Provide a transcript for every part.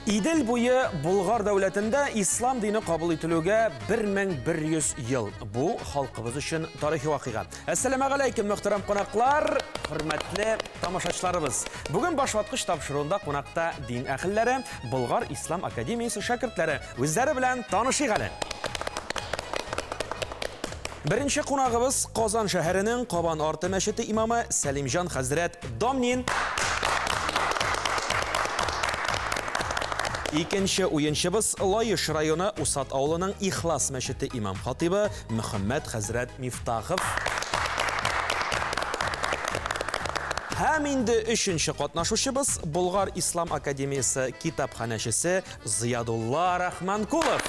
Идел буе Булгар дәүләтендә ислам дине кабул ителүгә 1100 ел. Бу халкыбыз өчен тарихи вакыйга. Ассаламу алейкум, мөхтәрәм кунаклар, хөрмәтле тамашачыларыбыз. Бүген башваткыч тапшыруында кунакта дин әһелләре, Булгар Ислам академиясе шәкертләре үзләре белән танышыйк әле. Беренче кунагыбыз Казан шәһәренең Кабан арты мәчете имамы Сәлимҗан хәзрәт Домнин. Икенче уенчыбыз Лаеш районы Усат авылының Ихлас мәчете имам хатибы Мөхәммәд хәзрәт Мифтахов. Һәм инде өченче катнашучыбыз Булгар Ислам академиясе китапханәчесе Зиядулла Рахманкулов.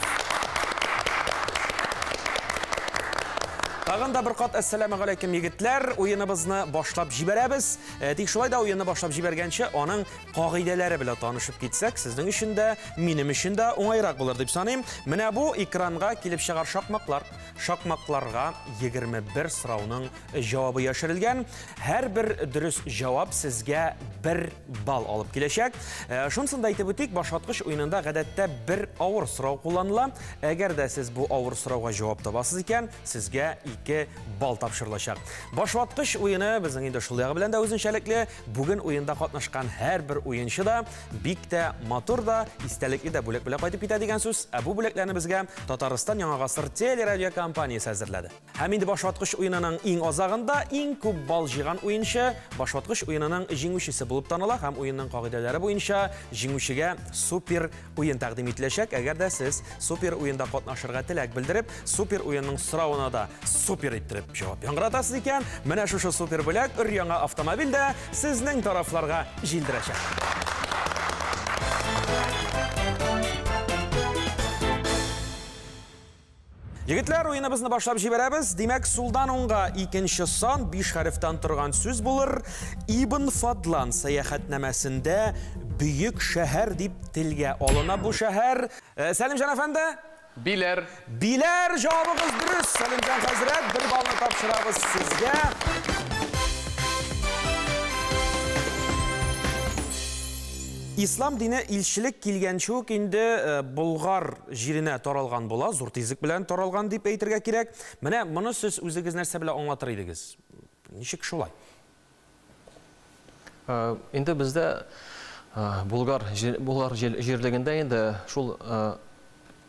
Тагында бер кат ассаламу алейкум егетләр, уеныбызны башлап җибәрәбез. Тик шулай да уенны башлап җибәргәнче аның кагыйдәләре белән танышып китсәк, сезнең өчен дә, минем өчен дә уңайрак булыр дип саныйм. Менә бу экранга килеп чыгар шакмаклар. Шакмакларга 21 сорауның җавабы яшерелгән. Һәр бер дөрес җавап сезгә 1 балл алып киләчәк. Шунсын да әйтеп үтик, башваткыч уенында гадәттә 1 авыр сорау кулланыла. Әгәр дә сез бу авыр сорауга җавап табасыз икән, сезгә 2 балл тапшырылачак. Башваткыч уены безнең инде шул ягы белән дә үзенчәлекле. Бүген уенда катнашкан һәр бер уенчы да бик тә матур да, истәлекле дә бүләк-бүләк кайтып китә дигән сүз. Бу бүләкләрне безгә Татарстан Яңа гасыр телерадио компаниясе әзерләде. Һәм инде башваткыч уенының иң азагында иң күп балл җыйган уенчы башваткыч уенының җиңүчесе булып таныла һәм уенның кагыйдәләре буенча җиңүчегә супер уен тәкъдим ителәчәк. Әгәр дә сез супер уенда катнашырга теләк белдереп, супер уенның соравына да супер иттереп җавап яңгыратасыз икән, менә шушы супер бүләк өр-яңа автомобильдә сезнең тарафларга җилдерәчәк. Егетләр, уеныбызны башлап җибәрәбез. Димәк, сулдан уңга икенче сан 5 хәрефтән торган сүз булыр. Ибн Фадлан сәяхәтнамәсендә бөек шәһәр дип телгә алына бу шәһәр. Сәлимҗан әфәнде? Биләр. Биләр җавабыгыз дөрес. Сәлимҗан хәзрәт, 1 баллны тапшырабыз сезгә. Ислам дине илчелек килгәнче үк инде Булгар җиренә таралган була, зур тизлек белән таралган дип әйтергә кирәк. Менә моны сез үзегез нәрсә белән аңлатыр идегез? Ничек шулай? Инде бездә Булгар җирлегендә инде шул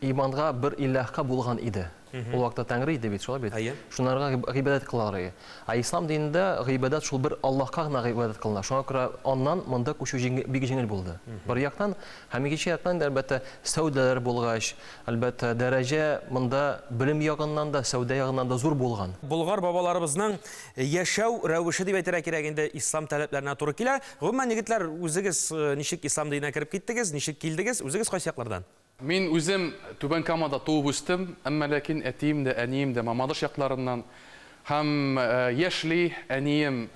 иманга бер илаһка булган иде. Ул вакытта Тәңре иде бит, шулай бит. Шунларга гыйбадат кылалар. Ислам динендә гыйбадат шул бер Аллаһка гына гыйбадат кылына. Шуңа күрә аннан монда күчү бик җиңел булды. Бер яктан һәм икенче яктан әлбәттә сәүдәләр булгач, әлбәттә дәрәҗә монда белем ягыннан да, сәүдә ягыннан да зур булган. Булгар бабаларыбызның яшәү рәвеше дип әйтергә кирәк инде ислам таләпләренә туры килә. Гомумән егетләр, үзегез ничек ислам диненә кирип киттегез, ничек килдегез, үзегез кайсы яклардан? Мин үзем Түбән Камада туып үстем, әмма ләкин әтием дә, әнием дә Мамадыш якларыннан һәм яшьли әнием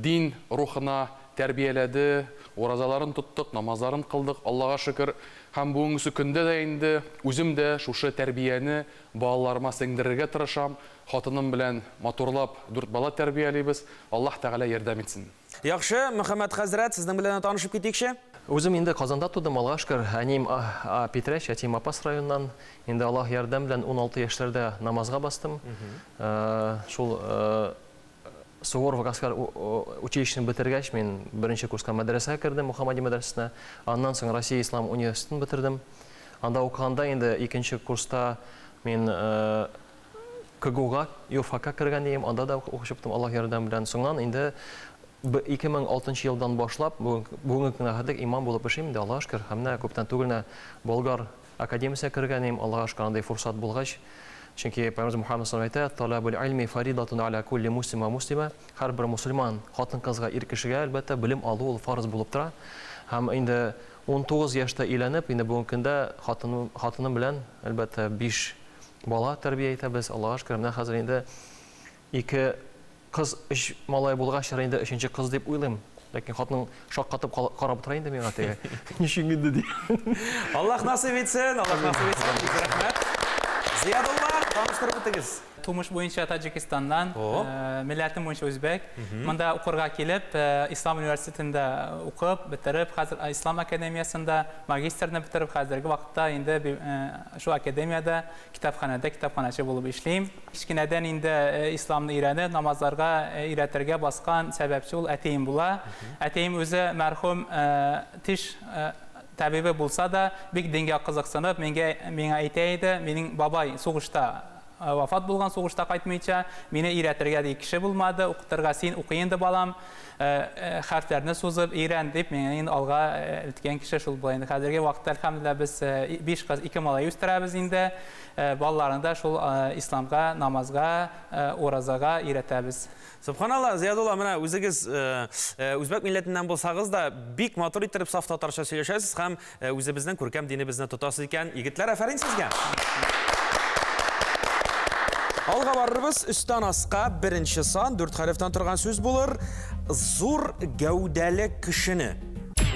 дин рухына тәрбияләде, уразаларын тоттык, намазларын кылдык, Аллага шөкер. Һәм бүгенге көндә дә инде үзем дә шушы тәрбияне балаларыма сеңдерергә тырышам. Хатыным белән матурлап 4 бала тәрбиялибез. Аллаһ Тәгалә ярдәм итсен. Яхшы, Мөхәммәд хәзрәт, сезнең белән танышып китикче. Үзем инде Казанда тудым, Аллаһка шөкер. Әнием Петрәч, әтием Апас районыннан. Инде Аллаһ ярдәм белән 16 яшьләрдә намазга бастым. Шул Суворов гаскар училищены бетергәч, мин беренче курска мәдрәсәгә кирдем, Мөхәммәди мәдрәсәсенә. Аннан соң Россия Ислам университетын бетердем. Анда укыганда инде икенче курста мин КГУга, ЮРФАКка кергән идем, анда да укышыптым Аллаһ ярдәм белән. Соңнан инде 2006 елдан башлап бүгенге көнгә кадәр имам булып эшлим инде, Аллаһка шөкер. Һәм күптән түгел Болгар академиясенә кергән идем, Аллаһка шөкер, андай фурсат булгач. Чөнки Пәйгамбәр Мөхәммәд саллаллаһу алейһи ва саллям талабул илми фаридатун аля кулли муслим ва муслима. Һәр бер мусульман, хатын-кызга, ир кешегә әлбәттә белем алу ул фарыз булып тора. Һәм инде 19 яшьтә өйләнеп, инде бүгенге көндә хатыным белән әлбәттә 5 бала тәрбия итәбез. Аллаһка шөкер, менә хәзер инде 2 кыз, 3 малай булгач, инде 3нче кыз дип уйлыйм. Ләкин хатының шаккатып карап тора инде миңа теге. Ничек инде ди. Аллаһ насыйп итсен, Аллаһ насыйп итсен. Рәхмәт. Зиядулла, Tanıştırып o'tdingiz. Turmuş boyunca Tajikistan'dan, milletim boyunca Özbek. Bunda okurga kelip, İslam Üniversitesi'nde okup, bitirip, İslam Akademiyası'nda magisterini bitirip, hazırki vakitte indi şu akademiyada kitapxanaçı bulup işleyim. Kiçkineden indi İslam'ı öğrenip, namazlarga öğretirge baskan sebepçi ol eteyim bula. Eteyim özü merhum tiş tabibi bulsa da bir dinge kızıksınıp, mene aytaydı, menin babay soğuşta vafat bulgan, soğuşta qaytmayınca meni öğretirge de kişi bulmadı, okuturga sen okuyundu balam, harflerini sozup öğren deyip meni alga iltken kişi şul bulayındı. Hazırki vakitte elhamdülillah biz 5 kız 2 malay üstürəbiz indi, ballarını da şul İslamga, namazga, orazaga öğretəbiz. Subhanallah, Ziyadullah, mana o'zingiz O'zbek millatidan bo'lsangiz da bek motor itirib saf tatarcha söyləyəsiz, ham o'zimizning ko'rkam dinimizni tutasiz ekan. Yigitlar, afarin sizga. Alga barırız, üstten asqa birinchi son 4 harfdan turgan so'z bo'lur. Zo'r gavdali kishini.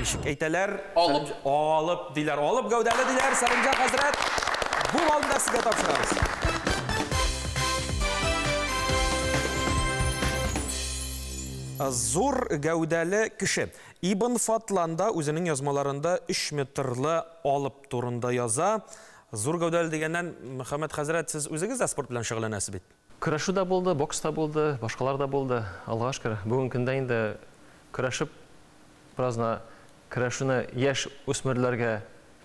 Eshik aytalar, olib deylar, olib gavdali deylar. Salimjon hazrat, bu molni sizga topshiramiz. Zo'r gavdali kishi. Ibn Fatlanda o'zining yozmalarında 3 metrli olib turunda yoza. Zo'r gavdali degenden Muhammed hazrat, siz o'zingiz de sport bilan shug'ullanasiz bit. Kurashu da bo'ldi, boks da bo'ldi, boshqalar da bo'ldi. Allohga shukr. Bugungi kunda endi kurashib birazna kurashuni yosh o'smirlarga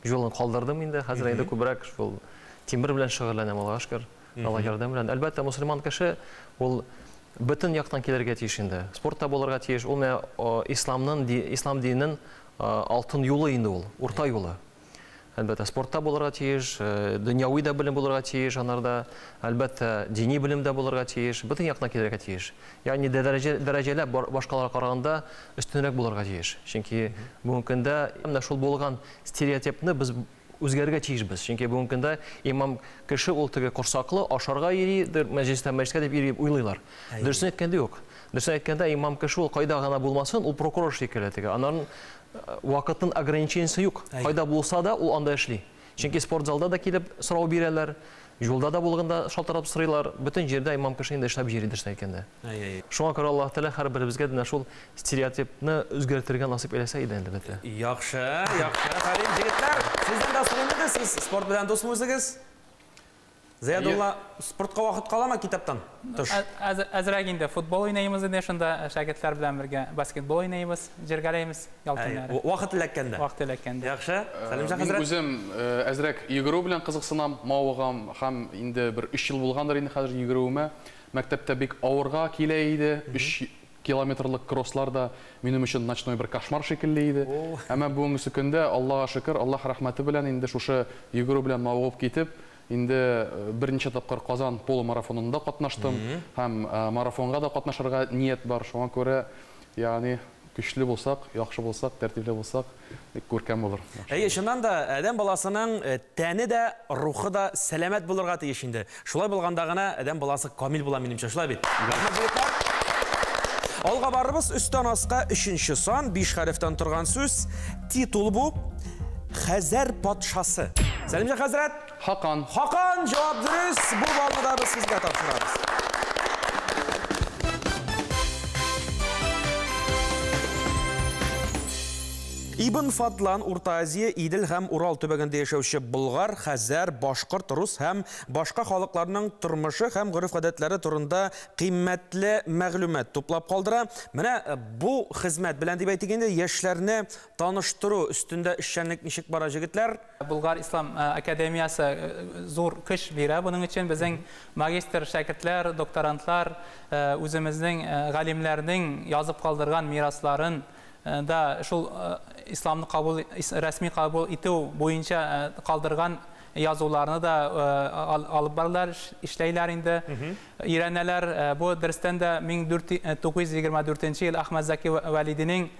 yo'lini qoldirdim endi. Hozir endi ko'proq shul temir bilan shug'ullanaman, Allohga shukr. Alloh yordam bilan. Albatta musulmon kishi ul bütün yaktan kelerge tiyişinde. Sportta bolarga tiyiş, İslam dininin altın yolu indi ol, orta yolu. Elbette sportta bolarga tiyiş, dünyavi de bilim bolarga tiyiş, anarda elbette dini bilim de bolarga tiyiş, bütün yaktan kelerge tiyiş. Yani dereceler başkalara karaganda üstünrek bolarga tiyiş. Çünkü bugünkünde şol bolgan stereotipni biz o'zgarga tiyishmiz. Chunki bugungi kunda imom kishi o'ltiga qursaqli osharga yeridir, majlisdan majlisga deb yurib o'ylaylar. Dursini aytganda yo'q. Dursini aytganda imom kishi ol qayda g'ana bo'lmasin, u prokuror shekilli. Ananing vaqtning ограниченияsi yo'q. Qayda bo'lsa da u anda ishli. Chunki sport zalda da kelib so'rov beradilar. Yo'lda da bo'lganda shaltarab so'raylar. Butun yerda imom kishi endi ishlab yeri dursini aytganda. Shunga ko'ra Alloh taolo har birimizga mana shu stereotipni o'zgartirgan nasib etsa edi albatta. Yaxshi, yaxshi. Qaring yigitlar, sizdan dasturimiz, siz sport bilan do'stmi o'zingiz? Ziyadullah, sportga vaqt qoladimi kitobdan? Azraq endi futbol o'ynaymiz endi, shunda shogirdlar bilan birga basketbol o'ynaymiz, jirgalaymiz yolqinlari. Vaqt ilakkanda. Vaqt ilakkanda. Yaxshi. Salimjon hazrat. Men o'zim azraq yuguru bilan qiziqsinam, mavog'am ham endi bir 3 yil bo'lgandir endi hozir yuguruvma. Maktabda bek avurga kelaydi, 3 kilometrlik crosslarda benim için nочной bir koşmar şekilliydi. Ama bugünkü kunda Allohga şükür, Allah rahmeti bilan endi şuşa yuguru bilan mavog'ib ketib, endi birinchi tapqir Qozon polo marafonunda qatnaşdım. Ham marafonga da qatnaşarga niyet var. Şuna ko'ra, yani güçlü bolsak, yaxşı bolsak, tertipli bolsak, ko'rkam olur. Şundan da adam balasının təni də, ruhu da selamet bulurga tiyişindi. Şulay bulgandagına adam balası kamil bulan menimçe. Şulay bit. Alga barırız, üstten asqa 3-cü son, 5 harfdan turgan söz, titul bu, Xəzər Patşası. Salimjon hazrat. Hakan. Hakan cevap dürüst. Bu balını da biz sizga topshiramiz. Ibn Fadlan O'rta Aziya, Idil ham Ural tubagında yashovchi Bulg'ar, Xazar, Boshqirt, Rus ham boshqa xalqlarning turmushi ham urf-odatlari turida qiymatli ma'lumot to'plab qoldira. Mana bu xizmat bilan deb aytganda yoshlarni tanishtiruv ustida ishchanlik nishik bor yigitlar. Bulgar İslam Akademiyası zo'r kuch beradi. Buning uchun bizning magister shogirdlar, doktorantlar o'zimizning g'alimlarning yozib qoldirgan meroslarin da şu İslam'ı resmi kabul etiği boyunca kaldırgan yazılarını da alıp barlar, işleyler indi. İranlılar bu dersten de 1924 yıl Ahmet Zaki Validi'nin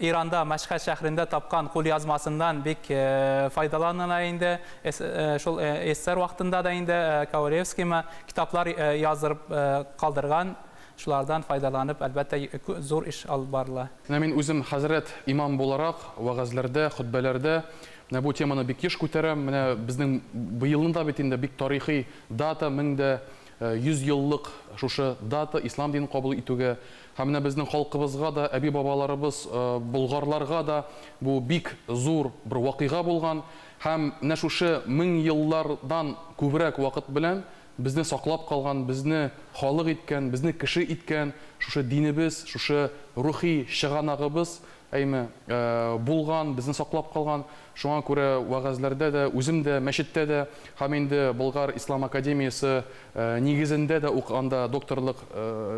İran'da Məşhəd şəhrində tapqan qol yazmasından bek faydalanılan indi. Şu eser vaxtında da indi Kavalevski kitaplar yazdırıp kaldırgan. шулардан файдаланып, әлбәттә зур эш алып барыла. Мин үзем хәзрәт имам буларак вәгазьләрдә, хутбәләрдә бу теманы бик еш күтәрәм. Менә безнең быелны да бит инде бик тарихи дата 1100 еллык шушы дата ислам динен кабул итүгә һәм менә безнең халкыбызга да, әби бабаларыбыз, болгарларга да бу бик зур бер вакыйга булган һәм менә шушы 1000 еллардан күбрәк вакыт белән безне саклап калган, безне халык иткән, безне кеше иткән шушы динебез, шушы рухи чыганагыбыз булган, безне саклап калган. Шуңа күрә вәгазьләрдә дә, үзем дә, мәчеттә дә, һәм инде Болгар Ислам академиясе нигезендә дә укыганда, докторлык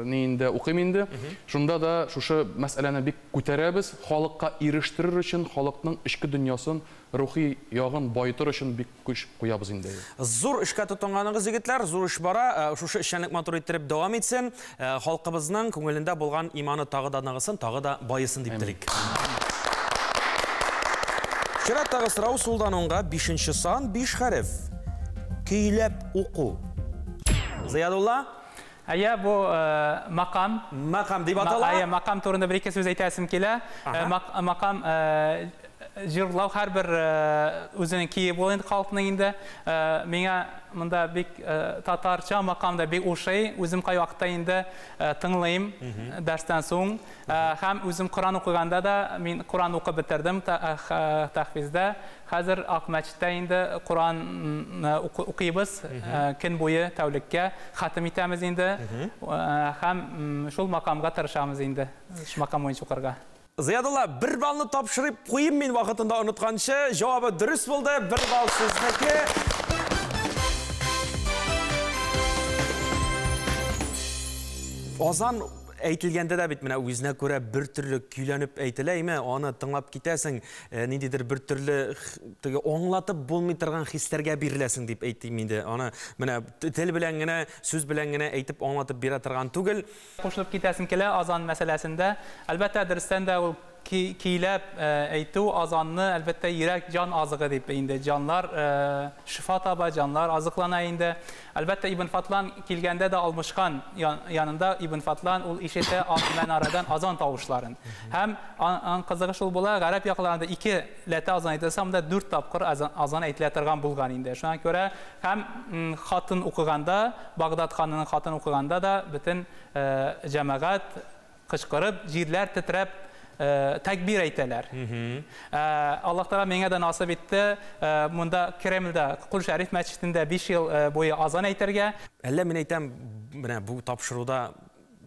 нигезендә укыйм инде. Шунда да шушы мәсьәләне бик күтәрәбез, халыкка ирештерер өчен, халыкның ичке дөньясын, рухи ягын байтыр өчен бик көч куябыз инде. Зур эшкә тотынганыгыз, егетләр, зур эш бара. Шушы эшчәнлек матур иттереп дәвам итсен. Халкыбызның күңелендә булган иманы тагы да ныгысын, тагы да байысын дип телик. Шираттагы сорау сулдан оңга 5-нче сан 5 хәреф. Көйләп уку. Зиядулла? Ая, бу макам. Макам дип атала? Ая, макам турында бер-ике сүз әйтәсем килә. Макам җырлау һәрбер үзенең кие бу инде халкының инде. Миңа монда бик татарча макамда бик ошый, үзем кай вакытта инде тыңлыйм дәрстән соң. Һәм үзем Коран укыганда да мин Коран укып битердем тахфизда. Хәзер Акмәчтә инде Коран укыйбыз көн буе тәүлеккә хатым итәмез инде. Һәм шул макамга тырышабыз инде. Шу макам буенча укырга. Зиядулла, 1 балны тапшырып куйым мин вакытында онытканчы. Җавабы дөрес булды. 1 бал сезнеке. Азан әйтелгәндә дә бит менә үзенә күрә бер төрле көйләнеп әйтеләме, аны тыңлап китәсең, ниндидер бер төрле теге аңлатып булмый торган хисләргә биреләсең дип әйтим инде. Аны менә тел белән генә, сүз белән генә әйтеп аңлатып бирә торган түгел. Кушылып китәсем килә азан мәсьәләсендә. Әлбәттә дөрестән дә ул киләп әйтү азанны әлбәттә йөрәк җан азыгы дип инде. Җанлар шифа таба, җанлар азыклана инде. Әлбәттә Ибн Фатлан килгәндә дә алмышкан янында Ибн Фатлан ул ишетә мәнарадан азан тавышларын. Һәм кызыгы шул була, гарәп якларында 2 ләтә азан әйтелсә, монда 4 тапкыр азан әйтелә торган булган инде. Шуңа күрә һәм хатын укыганда, Багдад ханының хатын укыганда да бөтен җәмәгать кычкырып, җирләр тетрәп тәкбир әйтәләр. Аллаһ Тәала миңа да насыйп итте. Монда Кремльдә, Кул Шәриф мәчетендә 5 ел буе азан әйтергә. Әллә мин әйтәм, менә бу тапшыруда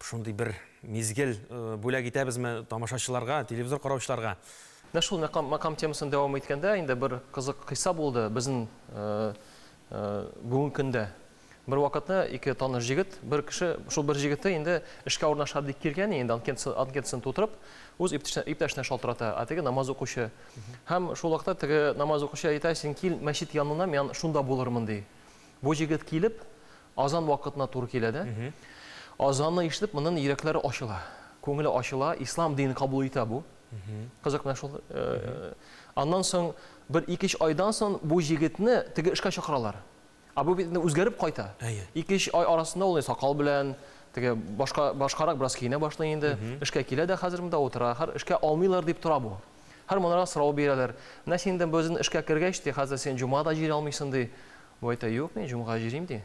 шундый бер мизгел бүләк итәбезме тамашачыларга, телевизор караучыларга? Шул макам темасын дәвам иткәндә инде бер кызык кыйса булды безнең бүгенге көндә. Бер вакытта 2 таныш җегет, бер кеше, шул бер җегетте инде эшкә урнашар дип килгән, инде анкетасын тутырып, үз иптәшенә шалтырата, теге намаз укучы. Һәм шул вакытта теге намаз укучы әйтә, син кил мәчет янына, мен шунда булырмын ди. Бу җегет килеп, азан вакытына туры килә дә. Азанны ишетеп, моның йөрәкләре ачыла. Күңеле ачыла, ислам динен кабул итә бу. Кызык менә шул. Аннан соң бер 2 айдан соң бу җегетне теге эшкә чакыралар. Абу битне үзгәреп кайта. 2 ай арасында ул сакал белән теге башкарак бераз киенә башлый инде. Эшкә килә дә хәзер монда утыра. Һәр эшкә алмыйлар дип тора бу. Һәр монара сорау бирәләр. Менә син дә безнең эшкә кергәч, хәзер син җумада җир алмыйсың ди. Бу әйтә, юк, мин җумга җирим ди.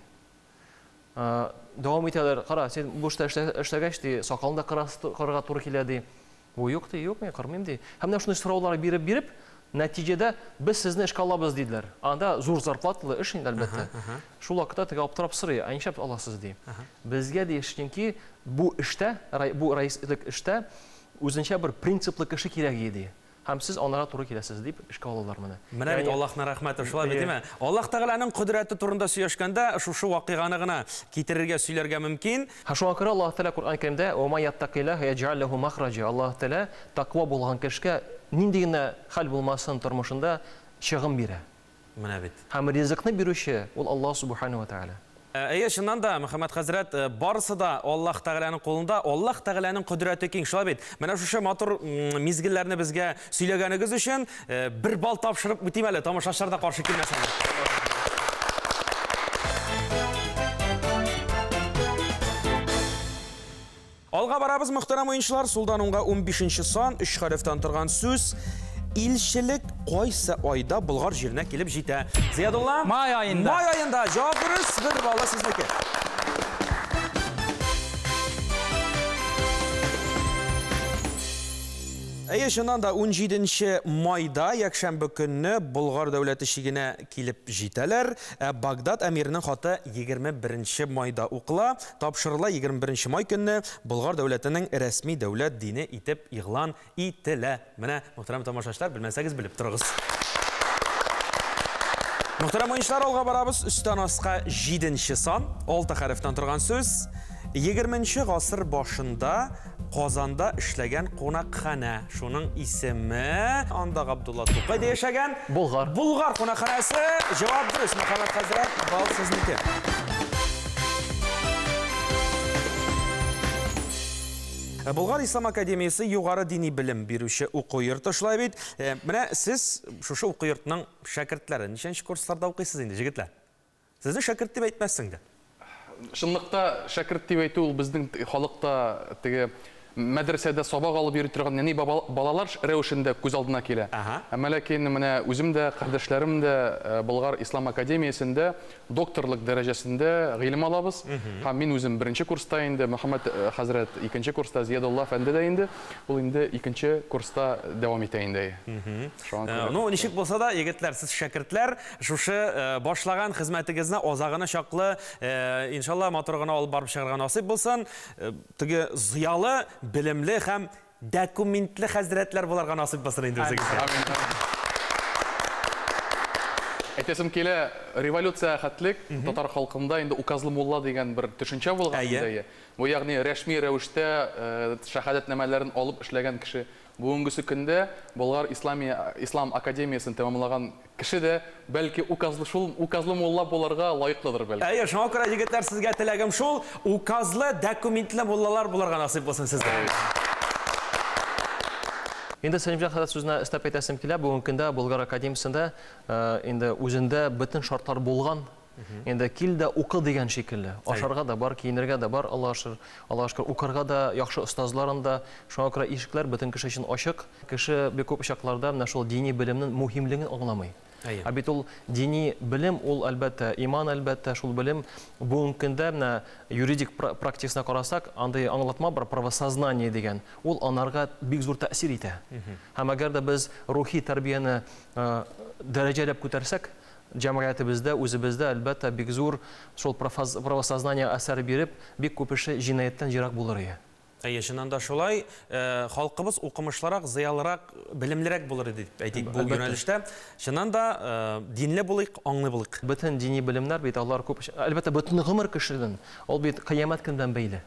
Дәвам итәләр. Кара, син бу эштәгәч ди, сакалында кырга туры килә ди. Бу юк ди, юк, мин кырмыйм ди. Һәм менә шундый сораулар биреп, нәтиҗәдә без сезне эшкә алабыз диделәр. Анда зур зарплатлы эш инде әлбәттә. Шул вакытта теге аптырап сорый, "Ничә аласыз?" ди. Безгә ди эшченки бу эштә, бу рәислек эштә үзенчә бер принциплы кеше кирәк иде. Һәм сез анара туры киләсез дип эшкә алалар моны. Менә бит Аллаһның рәхмәте шулай битеме? Аллаһ Тәгаләнең кодрәте турында сөйләшкәндә шушы вакыйганы гына китерергә, сөйләргә мөмкин. Шуңа күрә Аллаһ Тәгалә Кур'ан Кәримдә "Ва ма яттақилла яҗ'ал лаху махраҗа". Аллаһ Тәгалә тақва булган кешегә нинди генә хәл булмасын тормышында чыгым бирә. Менә бит. Һәм ризыкны бирүче ул Аллаһ Субханаһу ва Тәгалә. Шуннан да, Мөхәммәд хәзрәт, барысы да Аллаһ Тәгаләнең кулында, Аллаһ Тәгаләнең кодрәте киң. Шулай бит. Менә шушы матур мизгелләрне безгә сөйләгәнегез өчен 1 бал тапшырып битим әле, тамашачылар да каршы килмәсеннәр. барабыз, мөхтәрәм уенчылар. Сулдан уңга 15-нче сан, 3 хәрефтән торган сүз. Илчелек кайсы айда Болгар җиренә килеп җитә? Зиядулла? Май айында. Май айында. Җавап дөрес, бер балла сезнеке. Шуннан да 17 майда якшәмбе көнне Болгар дәүләте шигенә килеп җитәләр. Багдад әмиренең хаты 21 майда укыла. Тапшырыла 21 май көнне Болгар дәүләтенең рәсми дәүләт дине итеп игълан ителә. Менә мөхтәрәм тамашачылар, белмәсәгез белеп торыгыз. Мөхтәрәм уенчылар, алга барабыз. Үстән аска 7-нче сан, 6 хәрефтән торган сүз. 20-нче гасыр башында Казанда эшләгән кунакхана. Шуның исеме анда Габдулла Тукайда яшәгән Болгар. Болгар кунакханасы. Җавап дөрес, Мөхәммәд хәзрәт, бал сезнеке. Болгар Ислам академиясе югары дини белем бирүче уку йорты, шулай бит. Менә сез шушы уку йортның шәкертләре, ничәнче курсларда укыйсыз инде, җегетләр? Сезне шәкерт дип әйтмәссең дә. Шынлыкта шәкерт дип әйтү ул безнең халыкта теге мәдрәсәдә сабак алып йөри торган нәни балалар рәвешендә күз алдына килә. Әмма ләкин менә үзем дә, кардәшләрем дә Болгар Ислам академиясендә докторлык дәрәҗәсендә гыйлем алабыз. Һәм мин үзем 1нче курста инде, Мөхәммәд хәзрәт 2нче курста, Зиядулла фәнде дә инде. Ул инде 2нче курста дәвам итә инде. Ну, ничек булса да, егетләр, сез шәкертләр, шушы башлаган хезмәтегезне азагына чаклы, иншалла, матур гына алып барып чыгарга насыйп булсын. Теге зыялы, bilimli hem dokumentli hazretler bularga nasip basır indirse güzel. Әйтәсем килә, революция хәтлек татар халкында инде указлы мулла дигән бер төшенчә булган инде. Бу ягъни рәсми рәвештә шәһадәтнамәләрен алып эшләгән кеше. Бүгенгесе көндә Болгар Ислам академиясын тәмамлаган кеше дә бәлки указлы мулла буларга лаеклыдыр бәлки. Шуңа күрә егетләр, сезгә теләгем шул, указлы документлы муллалар буларга насыйп булсын сезгә. Инде Сәлимҗан хәзрәт сүзенә өстәп әйтәсем килә, бүгенге көндә Болгар академиясендә инде үзендә бөтен шартлар булган. Инде кил дә укы дигән шикелле. Ашарга да бар, киенергә дә бар, Аллаһ шөкер, укырга да яхшы остазларын да, шуңа күрә ишекләр бөтен кеше өчен ачык. Кеше бик күп чакларда менә шул дини белемнең мөһимлеген аңламый. Бит ул дини белем, ул әлбәттә иман, әлбәттә шул белем бүгенге көндә менә юридик практикасына карасак, андай аңлатма бар, правосознание дигән. Ул анарга бик зур тәэсир итә. Һәм әгәр дә без рухи тәрбияне дәрәҗәләп күтәрсәк, җәмгыятебездә, үзебездә әлбәттә бик зур шул правосознание әсәр биреп, бик күп кеше җинаяттан җирак булыр иде. Шуннан да шулай, халкыбыз укымышлырак, зыялырак, белемлерәк булыр дип әйтик бу юнәлештә. Шуннан да динле булыйк, аңлы булыйк. Бөтен дини белемнәр бит алар күп, әлбәттә бөтен гомер кешенең, ул бит кыямәт көндән бәйле.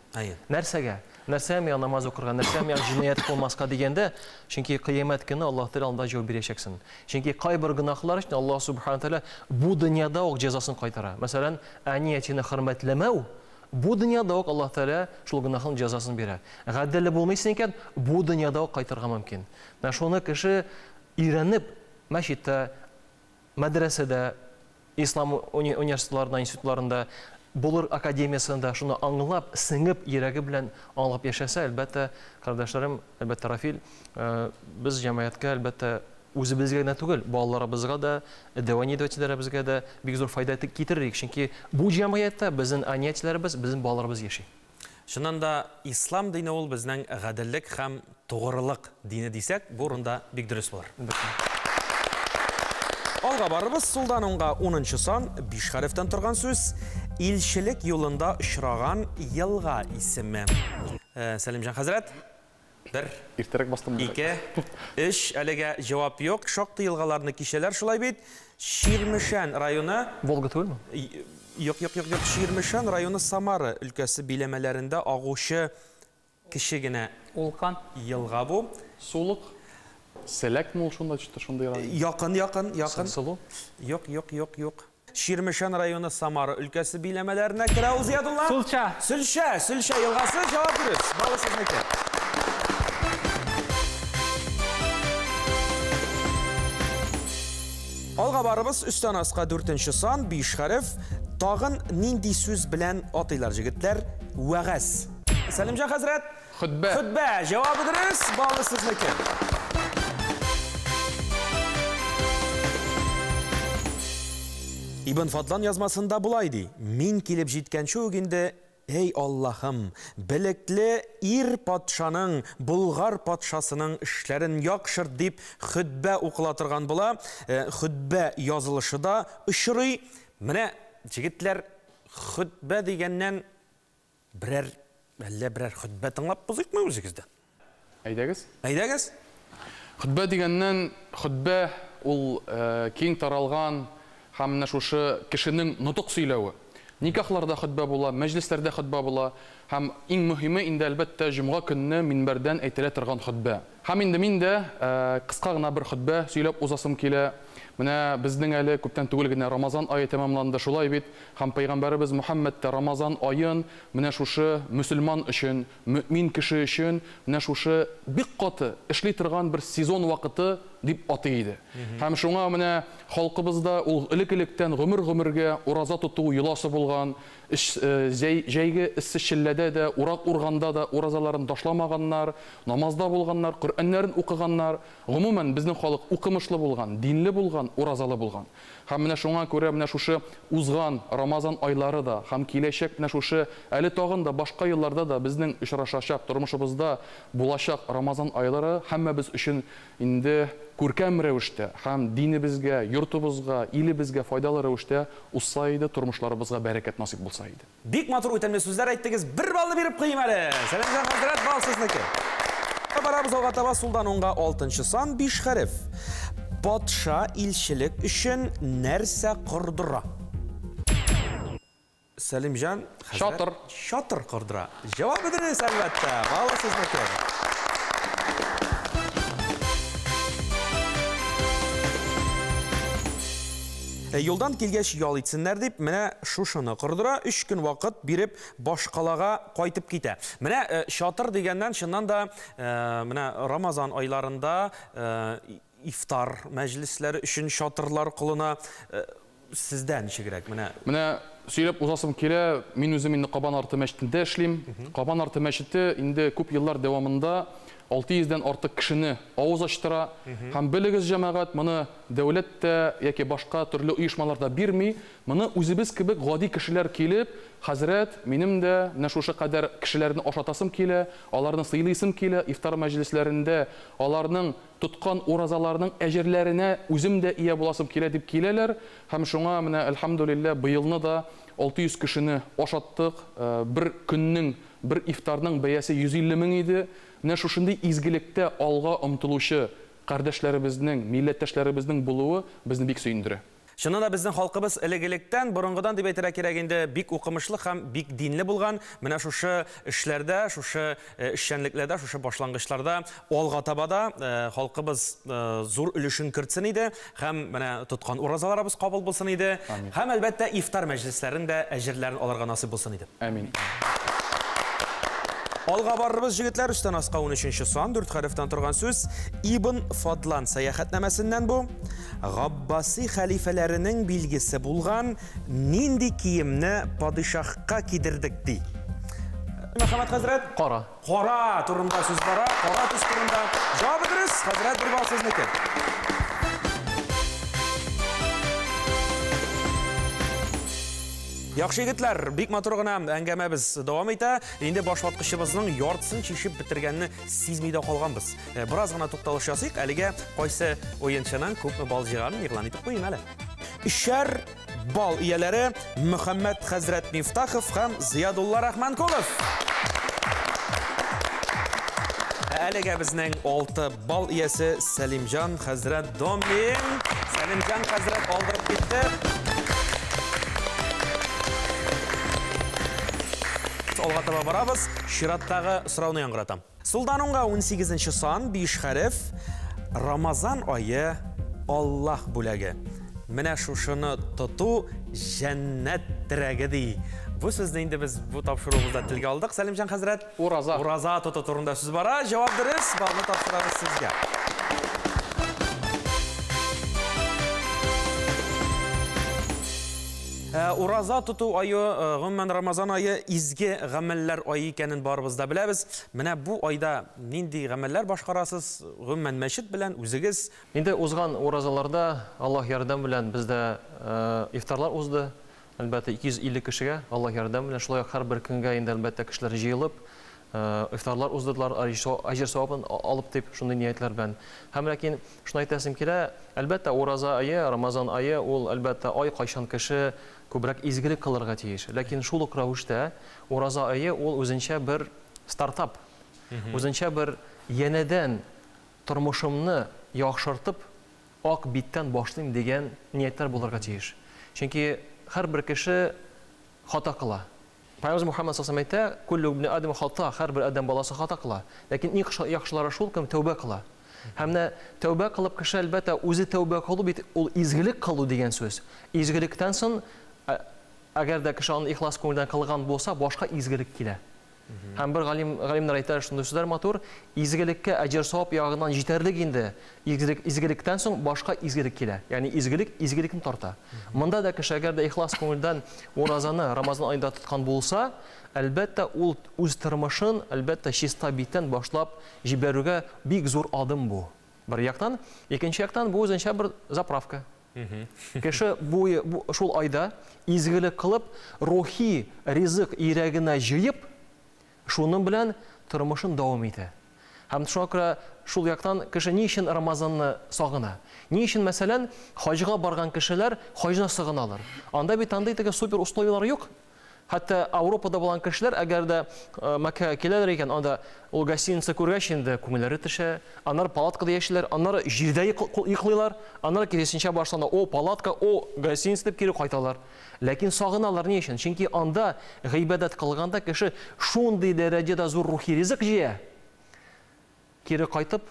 Нәрсәгә? Нәрсә миңа намаз укырга, нәрсә миңа җинаят кылмаска дигәндә, чөнки кыямәт көне Аллаһ Тәгалә алда җавап бирәчәксең. Чөнки кайбер гөнаһлар өчен Аллаһ Субхана Тәгалә бу дөньяда ук җәзасын кайтара. Мәсәлән, әниятене хөрмәтләмәү, бу дөньяда ук Аллаһ Тәгалә шул гөнаһның җәзасын бирә. Гаделле булмыйсың икән, бу дөньяда ук кайтырга мөмкин. Менә шуны кеше өйрәнеп, мәчеттә, мәдрәсәдә, ислам университетларында, институтларында, Болгар академиясында шуны аңлап, сеңеп, йөрәге белән аңлап яшәсә, әлбәттә, кардәшләрем, әлбәттә Рафил, без җәмгыятькә әлбәттә үзебезгә генә түгел, балаларыбызга да, дәвани итүчеләребезгә дә бик зур файда китерик, чөнки бу җәмгыятьтә безнең әниятьләребез, безнең балаларыбыз яши. Шуннан да ислам дине ул безнең гаделлек һәм тугрылык дине дисәк, бу урында бик дөрес булыр. Алга барыбыз, сулдан уңга 10-нчы сан, 5 хәрефтән торган сүз. Илчелек юлында очраган елга исеме. Сәлимҗан хәзрәт, 1, Иртәрәк бастым. 2, 3, әлегә җавап юк. Шактый елгаларны кичәләр, шулай бит. Ширмешән районы. Волга түгелме? Юк. Ширмешән районы Самара өлкәсе биләмәләрендә агучы кечегенә Улкан елга бу. Сулык. Селәкме ул шунда шундай район? Якын. Сылу? Юк. Ширмешән районы Самара өлкәсе биләмәләренә керә ул, Зиядулла. Сөлшә елгасы, җавап дөрес. Балы сезнеке. Алга барыбыз, үстән аска 4-нче сан, 5 хәреф. Тагын нинди сүз белән атыйлар җегетләр? Вәгазь. Сәлимҗан хәзрәт, Хutbə. Xutbə cavabıdırız. Balı sizniki. İbn Fadlan yazmasında bulaydı. Min kilip jitkençi ögünde ey Allah'ım, bilekli ir patşanın, Bulgar patşasının işlerin yakşır deyip xutbə okulatırgan bula. Xutbə yazılışı da ışırı. Mine jigitler xutbə degenden birer xutbə tınlap bozuk mu özünüzden? Әйдәгез. Әйдәгез? Xutbə degəndən xutbə ул кең таралган һәм менә шушы кешенең нутык сөйләве. Никахларда хutbə була, мәҗлесләрдә хutbə була һәм иң мөһиме инде әлбәттә җомга көнне минбәрдән әйтелә торган хutbə. Һәм инде мин дә кыска гына бер хutbə сөйләп узасым килә. Менә безнең әле күптән түгел генә Рамазан ае тәмамланды, шулай бит. Һәм Пәйгамбәрбез Мөхәммәд тә Рамазан аен менә шушы мөселман өчен, мөэмин кеше өчен менә шушы бик каты эшли торган бер сезон вакыты дип атый иде. Һәм шуңа менә халкыбызда ул элек-электән гомергә ураза тоту йоласы булган, җәйге эссе шилләдә дә, урак урганда да уразаларын ташламаганнар, намазда булганнар, Коръәннәрен укыганнар, гомумән безнең халык укымышлы булган, динле булган, уразалы булган. Һәм менә шуңа күрә менә шушы узган Рамазан айлары да, һәм киләчәк менә шушы әле тагын да башка елларда да безнең очрашачак тормышыбызда булачак Рамазан айлары һәммәбез өчен инде күркәм рәвештә һәм динебезгә, йортыбызга, илебезгә файдалы рәвештә узса иде, тормышларыбызга бәрәкәт насип булса иде. Бик матур үтемле сүзләр әйттегез. Бер балны биреп куйым әле. Сәләмҗан хәзрәт, бал сезнеке. Барабыз алга таба сулдан оңга 6-нчы сан 5 хәреф. Патша илчелек өчен нәрсә курдыра? Сәлимҗан Шатыр. Шатыр курдыра. Җавабы дөрес әлбәттә. Бал сезнеке. Yoldan келгәч ял итсеннәр дип, менә шушыны кырдыра, 3 көн вакыт биреп башкалага кайтып китә. Менә шатыр дигәннән чыннан да менә Рамазан айларында ифтар мәҗлесләре өчен шатырлар кылына. Сездән ничегрәк Менә сөйләп узасым килә, мин үзем инде Кабан арты мәчетендә эшлим. Кабан арты мәчете инде күп еллар дәвамында 600-дән артык кешене авыз ачтыра. Һәм белегез җәмәгать, моны дәүләт тә яки башка төрле оешмаларда бирми. Моны үзебез кебек гади кешеләр килеп, хәзрәт, минем дә менә шушы кадәр кешеләрне ашатасым килә, аларны сыйлыйсым килә, ифтар мәҗлесләрендә аларның тоткан уразаларының әҗерләренә үзем дә ия буласым килә дип киләләр. Һәм шуңа менә әлхәмдүлилләh быелны да 600 кешене ашаттык. Бер көннең, бер ифтарның бәясе 150 мең иде. Менә шушындый изгелектә алга омтылучы кардәшләребезнең, милләттәшләребезнең булуы безне бик сөендерә. Шуннан да безнең халкыбыз элек-электән, борынгыдан дип әйтергә кирәк инде, бик укымышлы һәм бик динле булган. Менә шушы эшләрдә, шушы эшчәнлекләрдә, шушы башлангычларда алга табада халкыбыз зур өлешен кертсен иде һәм менә тоткан уразаларыбыз кабул булсын иде. Һәм әлбәттә ифтар мәҗлесләрендә әҗерләрен алырга насыйп булсын иде. Амин. Алга барырбыз, җегетләр, үстән аска 13-нче сан 4 хәрефтән торган сүз. Ибн Фадлан сәяхәтнамәсеннән бу. Габбаси хәлифәләренең билгесе булган нинди киемне падишаһка кидердек ди. Мөхәммәд хәзрәт? Кара. Кара турында сүз бара. Кара төс турында. Җавабы дөрес. Хәзрәт, бер бал сезнеке. Яхшы егетләр, бик матур гына әңгәмәбез дәвам итә. Инде башваткычыбызның яртысын чишеп бетергәнне сизми дә калганбыз. Бераз гына тукталыш ясыйк. Әлегә кайсы уенчының күпме бал җыйганын игълан итеп куйым әле. 3 бал ияләре Мөхәммәд хәзрәт Мифтахов һәм Зиядулла Рахманкулов. Әлегә безнең 6 бал иясе Сәлимҗан хәзрәт Домин. Сәлимҗан хәзрәт алдырып китте. Алга таба барабыз. Чираттагы сорауны яңгыратам. Сулдан оңга 18-нче сан 5 хәреф. Рамазан ае Аллаһ бүләге. Менә шушыны тоту җәннәт терәге ди. Бу сүзне инде без бу тапшыруыбызда телгә алдык. Сәлимҗан хәзрәт, Ураза. Ураза тоту турында сүз бара. Җавап дөрес. Балны тапшырабыз сезгә. Ураза тоту айы, гомумән Рамазан айы изге гамәлләр айы икәнен барыбызда беләбез. Менә бу айда нинди гамәлләр башкарасыз? Гомумән мәчет белән үзегез? Инде узган уразаларда Аллаһ ярдәм белән бездә ифтарлар узды. Әлбәттә 250 кешегә Аллаһ ярдәм белән шулай һәр бер көнгә инде әлбәттә кешеләр җыелып ифтарлар уздылар, аҗир савабын алып дип шундый ниятләр белән. Һәм ләкин шуны әйтәсем килә, әлбәттә ураза айы, Рамазан айы ул әлбәттә ай кайчан кеше күбрәк изгелек кылырга тиеш. Ләкин шул ук рәвештә ураза айы ул үзенчә бер стартап, үзенчә бер янәдән тормышымны яхшыртып ак биттән башлыйм дигән ниятләр булырга тиеш. Чөнки һәр бер кеше хата кыла. Пайгамбар Мухаммад саллаллаху алейхи ва саллям әйтә, "Куллу ибн адам хата", һәр бер адам баласы хата кыла. Ләкин иң яхшылары шул кем тәүбә кыла. Һәм менә тәүбә кылып кеше әлбәттә үзе тәүбә кылу бит ул изгелек кылу дигән сүз. Изгелектән соң әгәр дә кеше аны ихлас күңелдән кылган булса, башка изгелек килә. Һәм бер галимнәр әйтә шундый сүзләр матур, изгелеккә аҗир савап ягыннан җитәрлек инде. Изгелектән соң башка изгелек килә. Ягъни изгелекне тарта. Монда да кеше әгәр дә ихлас күңелдән уразаны Рамазан аенда тоткан булса, әлбәттә ул үз тормышын әлбәттә чиста биттән башлап җибәрүгә бик зур адым бу. Бер яктан, икенче яктан бу үзенчә бер заправка. Кеше шул айда изгелек кылып, рухи ризык йөрәгенә җыеп, шуның белән тормышын дәвам итә. Һәм шуңа күрә шул яктан кеше ни өчен Рамазанны сагына? Ни өчен мәсәлән хаҗга барган кешеләр хаҗны сагыналар? Анда бит андый теге супер условиялар юк. Хәтта Европада булган кешеләр әгәр дә Мәккәгә киләләр икән, анда ул гостиница күргәч инде күңелләре төшә, аннары палаткада яшиләр, аннары җирдә йоклыйлар, аннары киресенчә башлана, о палатка, о гостиница дип кире кайталар. Ләкин сагыналар ни өчен? Чөнки анда гыйбадәт кылганда кеше шундый дәрәҗәдә зур рухи ризык җыя. Кире кайтып,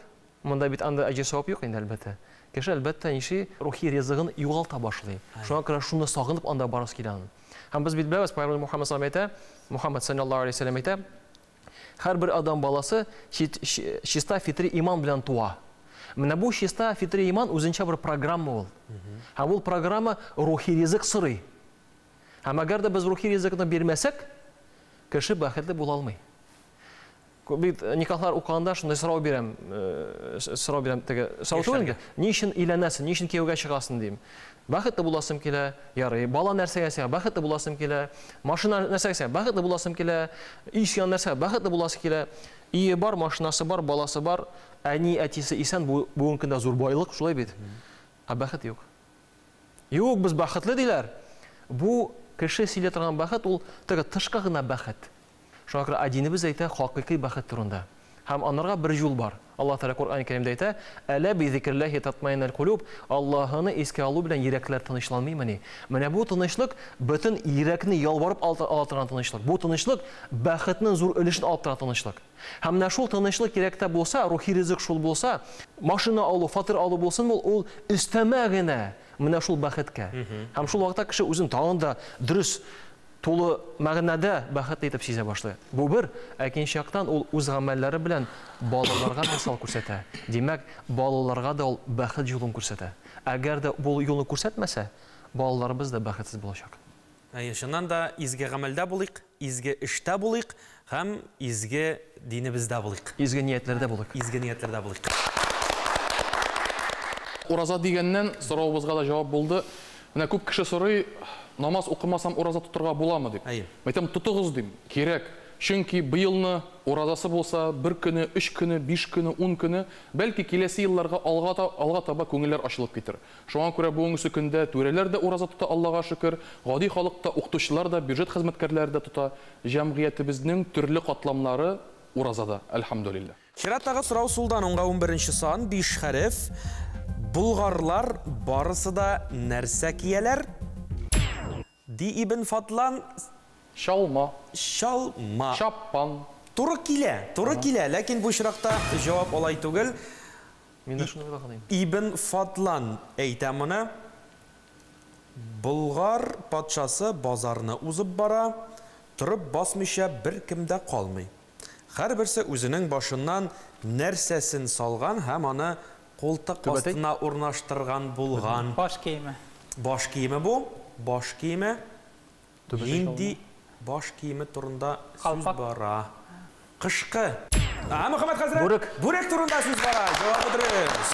монда бит анда аҗир савап юк инде әлбәттә. Кеше әлбәттә ниши рухи ризыгын югалта башлый. Шуңа күрә шуны сагынып анда барасы килә. Һәм без бит беләбез, Пайгамбар Мухаммад саллаллаху алейхи ва саллям әйтә, һәр бер адам баласы чиста фитри иман белән туа. Менә бу чиста фитри иман үзенчә бер программа ул. Һәм ул программа рухи ризык сорый. Һәм әгәр дә без рухи ризыкны бирмәсәк, кеше бәхетле була алмый. Бит никахлар укганда шундай сорау бирәм, теге сорау. Ни өчен өйләнәсең, ни өчен кияүгә чыгасың дим. Бәхетле буласым килә, ярый, бала нәрсәгә сәгә бәхетле буласым килә, машина нәрсәгә сәгә бәхетле буласым килә, ишгән нәрсәгә бәхетле буласым килә, ие бар, машинасы бар, баласы бар, әни, әтисе исән, бүгенге көндә зур байлык, шулай бит. Бәхет юк. Юк, без бәхетле диләр. Бу кеше сөйлә торган бәхет ул теге тышкы гына бәхет. Шуңа күрә динебез әйтә хакыйкый бәхет турында. Һәм анарга бер юл бар. Аллаһ Тәала Кур'ан-ы Кәримдә әйтә: "Әлә би зикрләһи татмайнал кулуб", Аллаһны искә алу белән йөрәкләр тынычланмыймыни? Менә бу тынычлык бөтен йөрәкне ялварып ала торган тынычлык. Бу тынычлык бәхетнең зур өлешен алып тора тынычлык. Һәм менә шул тынычлык кирәктә булса, рухи ризык шул булса, машина алу, фатир алу булсын, ул өстәмә генә менә шул бәхеткә. Һәм шул вакытта кеше үзен тагын да дөрес тулы мәгънәдә бәхетле итеп сизә башлый. Бу бер, икенче яктан ул үз гамәлләре белән балаларга мисал күрсәтә. Димәк, балаларга да ул бәхет юлын күрсәтә. Әгәр дә бу юлны күрсәтмәсә, балаларыбыз да бәхетсез булачак. Шуннан да изге гамәлдә булыйк, изге эштә булыйк һәм изге динебездә булыйк. Изге ниятләрдә булыйк. Изге ниятләрдә булыйк. Ураза дигәннән сораубызга да җавап булды. Менә күп кеше сорый, намаз укымасам ураза тотырга буламы дип. Әйтәм, тотыгыз дим. Кирәк. Чөнки быелны уразасы булса, 1 көне, 3 көне, 5 көне, 10 көне, бәлки киләсе елларга алга таба күңелләр ачылып китер. Шуңа күрә бүгенге көндә түрәләр дә ураза тота, Аллага шөкер, гади халыкта, укытучылар да, бюджет хезмәткәрләре дә тота. Җәмгыятебезнең төрле катламнары уразада, әлхәмдүлилләh. Чираттагы сорау сулдан 11 сан 5 хәреф. Булгарлар барысы да нәрсә кияләр? Ди Ибн Фатлан Шалма. Шалма. Шаппан. Туры килә, ләкин бу очракта җавап алай түгел. Мин дә шуны уйлаганым. Ибн Фатлан әйтә моны. Булгар патшасы базарны узып бара, турып басмыйча бер кемдә калмый. Һәрберсе үзенең башыннан нәрсәсен салган һәм аны култык астына урнаштырган булган. Баш киеме. Баш киеме бу? Баш киеме. Нинди баш киеме турында сүз бара? Кышкы. Мөхәммәд хәзрәт. Бүрек турында сүз бара. Җавабы дөрес.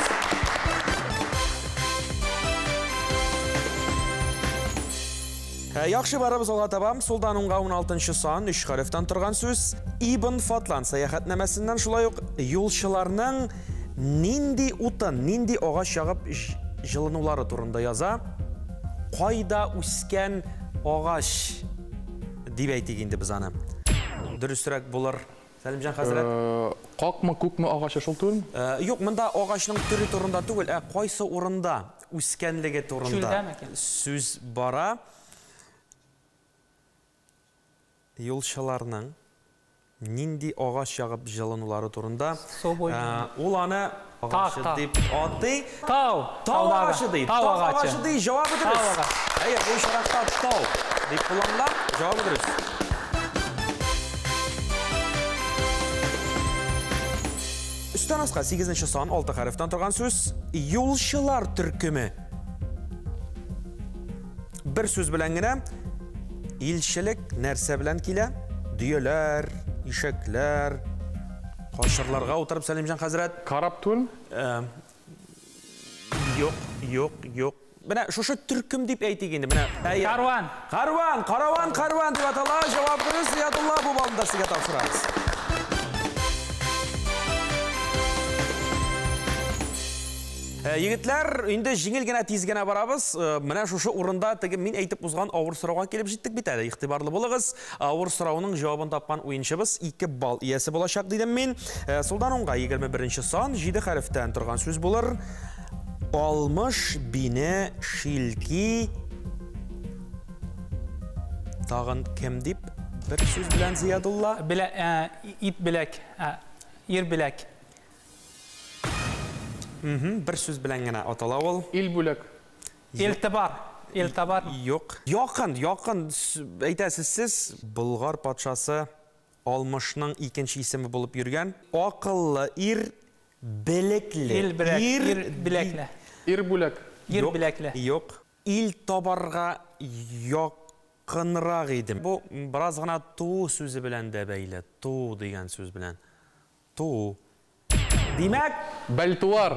Яхшы барабыз алга табам. Сулдан уңга 16-нчы сан 3 хәрефтән торган сүз. Ибн Фатлан сәяхәтнамәсеннән шулай ук юлчыларның нинди утын, нинди агач ягып җылынулары турында яза. Кайда үскән агач дип әйтик инде без аны. Дөресрәк булыр. Сәлимҗан хәзрәт. Какмы, күкме агачы шул түгел? Юк, монда агачның төре турында түгел, кайсы урында үскәнлеге турында сүз бара. Юлчыларның нинди агач ягып җылынулары турында. Ул аны агачы дип атый. Тау. Тау агачы ди. Тау агачы ди. Җавабы дөрес. Әйе, бу шаракта тау дип кулланыла. Җавабы дөрес. Üstten asqa 8-нче сан 6 хәрефтән торган сүз. Юлчылар төркеме. Бер сүз белән генә илчелек нәрсә белән килә? Дөяләр, ишәкләр, кашырларга утырып Сәлимҗан хәзрәт. Карап түгел? Юк. Менә шушы төркем дип әйтик инде. Менә Карван дип атала. Җавап дөрес. Зиядулла, бу балында сезгә тапшырабыз. Егетләр, инде җиңел генә тиз генә барабыз. Менә шушы урында теге мин әйтеп узган авыр сорауга килеп җиттек бит әле. Игътибарлы булыгыз. Авыр сорауның җавабын тапкан уенчыбыз 2 балл иясе булачак дидем мин. Сулдан уңга 21-нче сан 7 хәрефтән торган сүз булыр. Алмыш бине шилки. Тагын кем дип бер сүз белән Зиядулла? Ит беләк, ир беләк. Бер сүз белән генә атала ул. Ил бүләк. Илтибар. Юк. Якын. Әйтәсез сез, Болгар патшасы Алмышның икенче исеме булып йөргән. Акыллы ир белекле. Ир беләкле. Ир бүләк. Ир беләкле. Юк. Ил табарга якынрак идем. Бу бераз гына ту сүзе белән дә бәйле. Ту дигән сүз белән. Ту. Димәк, Бәлтуар.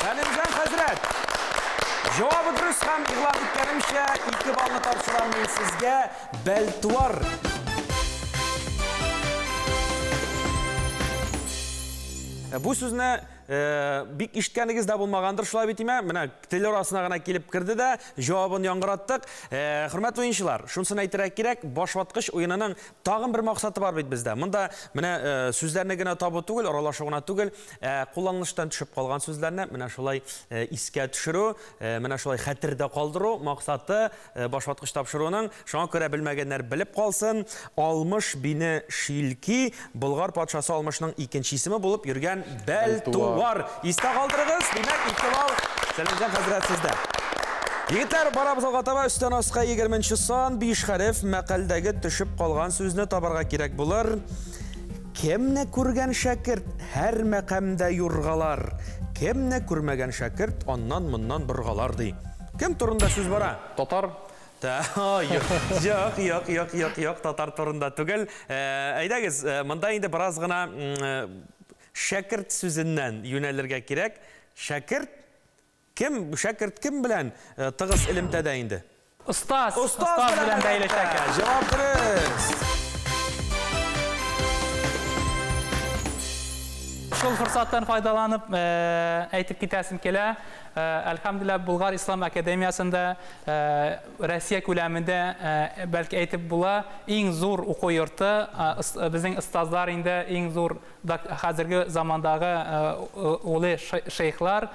Сәлимҗан хәзрәт. Җавабы дөрес һәм игълан иткәнемчә 2 баллны тапшырам мин сезгә. Бәлтуар. Бу сүзне бик ишеткәнегез дә булмагандыр, шулай бит име? Менә тел арасына гына килеп кирде дә, җавабын яңгыраттык. Хөрмәтле уенчылар, шунысын әйтергә кирәк, башваткыч уенының тагын бер максаты бар бит бездә. Монда менә сүзләрне генә табу түгел, аралашу гына түгел, кулланыштан төшеп калган сүзләрне менә шулай искә төшерү, менә шулай хәтердә калдыру максаты башваткыч тапшыруның. Шуңа күрә белмәгәннәр белеп калсын. Алмыш бине шилки, Болгар патшасы Алмышның икенче исеме булып йөргән Бәлтуар. Истә калдырыгыз. Димәк, 2 балл Сәлимҗан хәзрәт сездә. Егетләр, барабыз алга таба. Үстән аска 20-нче сан 5 хәреф мәкалдәге төшеп калган сүзне табарга кирәк булыр. Кемне күргән шәкерт һәр мәкамдә юргалар. Кемне күрмәгән шәкерт аннан-моннан боргалар ди. Кем турында сүз бара? Татар. Юк, татар турында түгел. Әйдәгез, монда инде бераз гына шәкерт сүзеннән юнәлергә кирәк. Шәкерт кем белән тыгыз элемтәдә инде? Устаз белән бәйле шәкерт. Җавап дөрес. Шул форсаттан файдаланып әйтеп китәсем килә. Әлхәмдүлилләһ, Болгар Ислам академиясында Россия күләмендә бәлки әйтеп була, иң зур уку йорты, безнең остазлар инде иң зур хәзерге замандагы улы шейхлар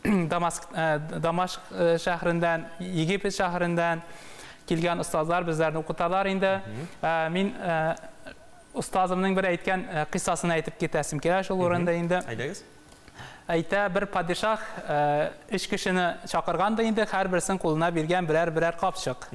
Дамашк шәһәрендән, Египет шәһәрендән килгән остазлар безләрне укыталар инде. Мин устазымның бер әйткән кыссасын әйтеп китәсем килә шул урында инде. Әйдәгез. Әйтә, бер падишах 3 кешене чакырган да инде, һәр берсен кулына биргән берәр капчык.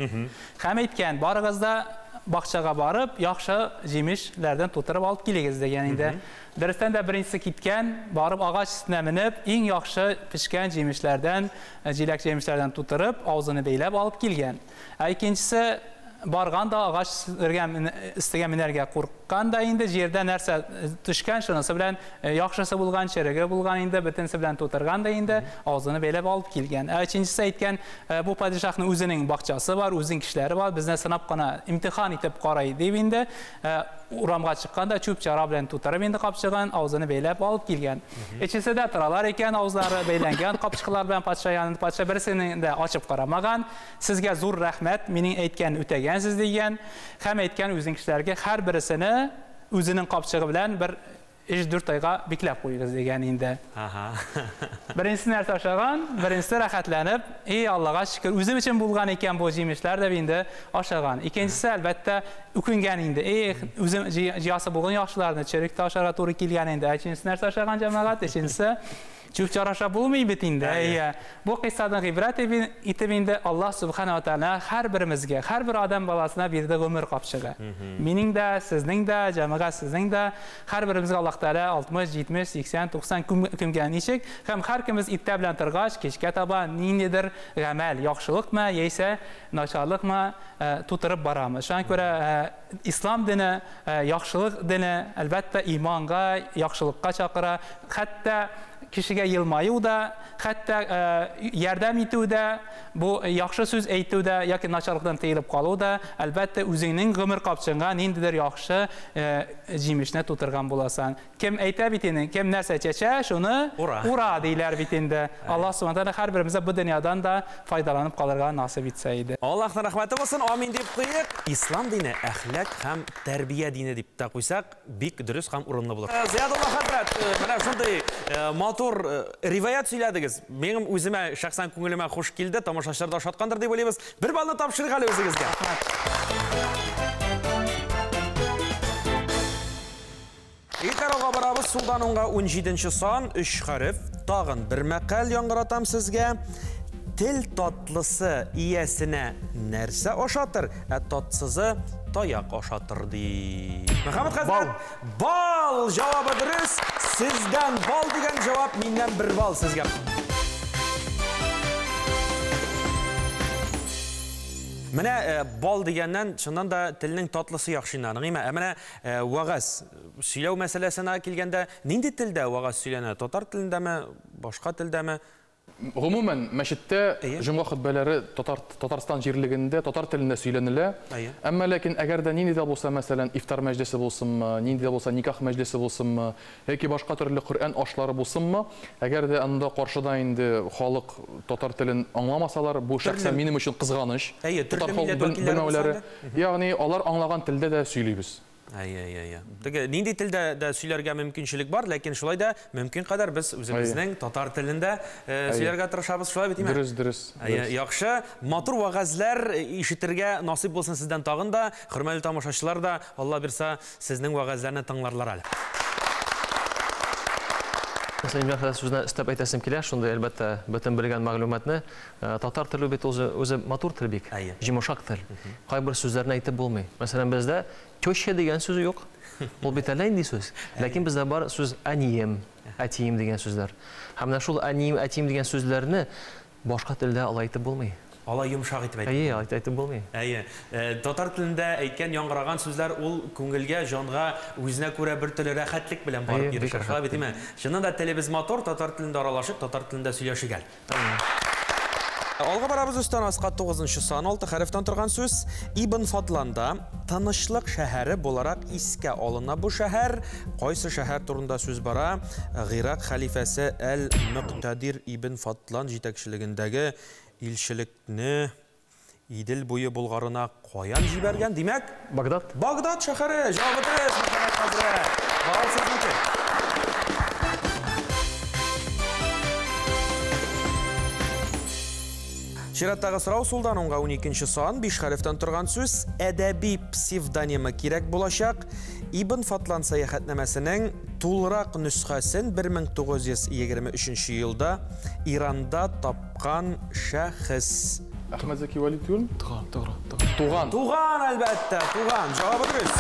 Һәм әйткән, барыгыз да бақшаға барып, яқшы жемішлерден тутырып алып келегіз дегенінде. Дәрістен де біріншісі кеткен, барып ағаш үстіне мініп, ең яқшы пішкен жемішлерден, желек жемішлерден тутырып, аузыны бейлеп алып келген. Екіншісі барғанда ағаш істеген мінерге қорыққан да енді жерден нәрсе түшкен шынысы білән яқшысы болған, шерігі болған енді бітінсі білән тутырған да енді аузыны бейлеп алып келген. Үшіншісі айткен, бұл падишахның өзінің бақчасы бар, өзінің кішілері бар, бізден сынап қана имтихан етіп қарай деп енді урамға шыққанда чөп чара білән тутырып енді қапшыған, аузыны бейлеп алып келген. Үшіншісі де тұралар екен, аузлары бейленген қапшықлар білән патша янында, патша бірісінің де ашып қарамаған. Сізге зор рәхмет, менің әйткен үтәгенсіз деген, һәм әйткен өзің кішілерге һәр бірісіні өзінің қапшығы білән бір 3-4 айға бикләп қойыңыз деген енді. Біріншісі нәрсе ашаған, біріншісі рәхәтләніп, Аллаға шүкір, өзім үшін болған екен бұл жемішлер деп енді ашаған. Екіншісі әлбәттә үкінген енді, өзім жиясы болған яқшыларыны чөректі ашарға туры келген енді. Үшіншісі нәрсе ашаған жамағат, үшіншісі чүп чараша булмый бит инде. Бу кыйссадан гыйбрат итеп инде Аллах субхана ва тааля һәр биримизгә, һәр бер адам баласына бирде гомер капчыгы. Минең дә, сезнең дә, җәмәгать сезнең дә һәр биримизгә Аллаһ Тааля 60, 70, 80, 90 кемгә ничек һәм һәр кемиз иттә белән торгач, кичкә таба ниндидер гамәл, яхшылыкмы яисә начарлыкмы тутырып барамыз. Шуңа күрә ислам дине, яхшылык дине әлбәттә иманга, яхшылыкка чакыра, хәтта kişiге yılmayı da, hatta yardım etiyor da, bu yaxşı söz etiyor da, ya ki naçarlıktan teyilip kalıyor da, elbette özünün gümür kapçığına nindidir yaxşı cimişine tuturgan bulasan. Kim eyte bitinin, kim nerse çeçe, şunu ura deyler bitinde. Allah subhanahu her birimize bu dünyadan da faydalanıp kalırga nasip etseydi. Allah'tan rahmeti olsun, amin deyip koyuq. İslam dini, ahlak hem terbiye dini deyip de koysak, bik dürüst hem urunlu bulur. Ziyadullah Hazret, bana şunday motor rivayet söylediniz. Benim özüme, şahsen көңіліме hoş geldi. Tamaşaçlar da şatkandır deyip olayımız. Bir balını tapşırıq hali özünüzge. İlk barabız Sultanonga 17-ci son 3 harf. Tağın bir məqəl yanğıratam sizge. Til tatlısı iyesine nerse aşatır, tatsızı tayak aşatır deyip. Mehmet Hazret, bal cevabı dürüst. Sizden bal degen cevap, minden bir bal sizge. Mene bal degenden çından da tilinin tatlısı yaxşıynanı. Mene vağaz söylev meselesine kelgende nindi tilde vağaz söylene? Tatar tilinde mi? Başka tilde mi? Umumen, meşitte cümle hutbeleri Tatarstan jirliginde, Tatar tilinde söylenile. Ama lakin eğer de nindi de olsa mesela iftar meclisi olsun mu, nindi de olsa nikah meclisi olsun mu, ki başka türlü Kur'an aşları olsun mu, eğer de anda karşıda indi halk Tatar tilini anlamasalar, bu şahsen benim için kızganış. Tatar halk bilmemeleri, yani onlar anlayan tilde de söyleyibiz. Nindi tilde de söylerge mümkünçilik var, lakin şulay da mümkün kadar biz özümüzün Tatar tilinde söylerge tırışabız, şulay bitime? Dürüst. Yaxşı, matur vağazlar işitirge nasip olsun sizden tağın da, hürmeli tamaşaçılar da Allah birsa sizin vağazlarını tanlarlar hali. Mesela imkan sözüne istep aytasım kiler, şunda elbette bütün bilgen maglumatını Tatar tili bit özü matur til bik, jimoşak til. Kaybır sözlerini aytıp bulmay. Mesela bizde köşe degen sözü yok. Bu biteleyin di söz. Lakin bizde var söz aniyim, atiyim degen sözler. Hem de şul aniyim, atiyim degen sözlerini başka tilde alaytıp bulmay. Allah yumuşaq etib aytib. Әйе, айтып булмый. Tatar tilinde әйткән яңгыраган сүзләр ул күңелгә, җанга үзенә күрә бер төрле рәхәтлек белән барып ирешә. Шулай битме? Чыннан да телебез мотор, татар телендә аралашып, татар телендә сөйләшеп гәл. Алга барабыз өстән аска 9-нчы сан 6 хәрефтән торган сүз. Ибн Фатланда тынычлык шәһәре буларак искә алына бу шәһәр. Кайсы шәһәр турында сүз бара? Гыйрак хәлифәсе Әл-Муктадир ибн Фатлан җитәкчелегендәге илчилекне Идел буе Булгарына каян җибәргән? Димәк, Багдад. Багдад шәһәре. Җавабы дөрес, Мөхәммәд хәзрәт. Бал сезнеке. Чираттагы сорау Сулданонга 12-нче сан 5 хәрефтән торган сүз. Әдәби псевдонимы кирәк булачак. Ибн Фатлан сәяхәтнамәсенең тулырак нөсхәсен 1923 елда Иранда тапкан шәхес Ahmet Zeki Валид түгел? Туган. Туған, әлбәттә, туған. Жауабы дұрыс.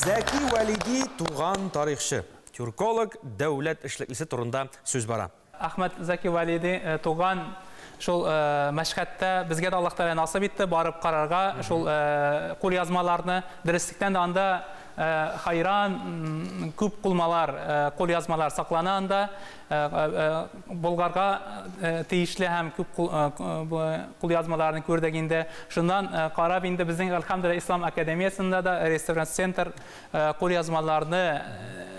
Зәки Валиди туған тарихшы. Түрколог, дәүләт эшлеклесе турында сүз бара. Ахмет Зәки Валиди туған шул мәшһәттә безгә дә Аллаһ Тәгалә насыйп итте барып карарга шул кул язмаларны дәреслектән дә анда хайран күп кулмалар кул язмалар саклана анда Болгарга тиешле һәм күп кул язмаларны күрдек инде шуннан карап инде безнең Әлхәмдүлилlah Ислам академиясында да реставрация центр кул язмаларны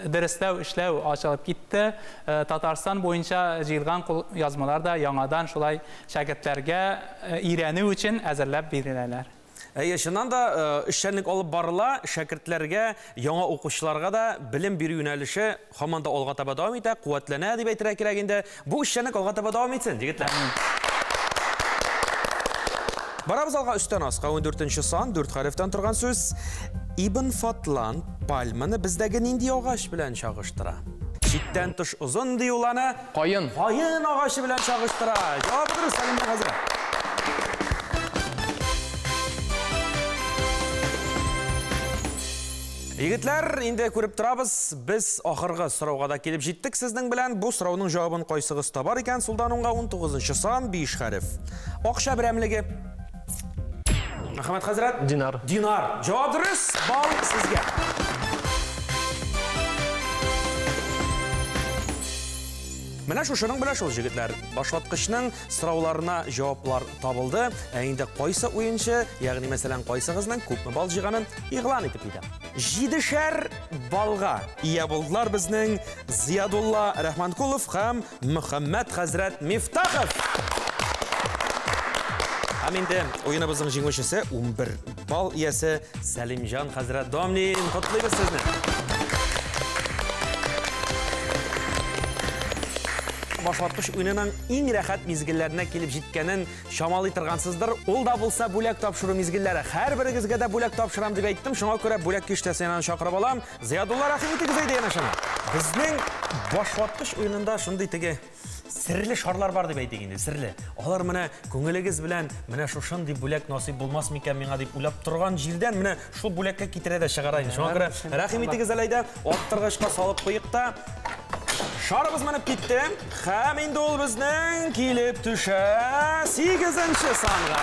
дәресләү эшләү ачылып китте. Татарстан буенча җыелган кул язмалар да яңадан шулай шәкертләргә өйрәнү өчен әзерләп биреләләр. Шуннан да эшчәнлек алып барыла, шәкертләргә, яңа укучыларга да белем бирү юнәлеше һаман да алга таба дәвам итә, куәтләнә дип әйтергә кирәк инде. Бу эшчәнлек алга таба дәвам итсен, егетләр. Барабыз алга өстән аска 14нче сан 4 хәрефтән торган сүз. Ибн Фатлан пальманы бездәге нинди агач белән чагыштыра? Читтән тыш озын диюланы Кайын. Кайын агачы белән чагыштыра. Җавабы дөрес, Сәлимҗан хәзрәт. Егетләр, инде күреп торабыз, без ахыргы сорауга да килеп җиттек сезнең белән. Бу сорауның җавабын кайсыгыз табар икән? Сулдан уңга 19нчы сан 5 хәреф. Акча берәмлеге. Мөхәммәд хәзрәт. Динар. Динар. Җавап дөрес. Бал сезгә. Менә шушының белән шул җегетләр башлаткычның сорауларына җаваплар табылды. Инде кайсы уенчы, ягъни мәсәлән кайсыгызның күпме бал җыйганын игълан итеп китә. 7шәр балга ия булдылар безнең Зиядулла Рахманкулов һәм Мөхәммәд хәзрәт Мифтахов. Һәм инде уеныбызның җиңүчесе 11 бал иясе Сәлимҗан хәзрәт Домнин. Котлыйбыз сезне. Башлаткыч уенының иң рәхәт мизгелләренә килеп җиткәнен шамалый торгансыздыр. Ул да булса бүләк тапшыру мизгелләре. Һәрберегезгә дә бүләк тапшырам дип әйттем. Шуңа күрә бүләк киштәсенә чакырып алам. Зиядулла рәхим итегез әйдә янашама. Безнең башлаткыч уенында шундый теге серле шарлар бар дип әйтик инде, серле. Алар менә күңелегез белән менә шушындый бүләк насыйп булмас микән миңа дип уйлап торган җирдән менә шул бүләккә китерә дә чыгара инде. Шуңа күрә рәхим итегез әйдә, аттыргычка салып куйык та. Шарыбыз менеп китте. Һәм инде ул безнең килеп төшә 8нче санга.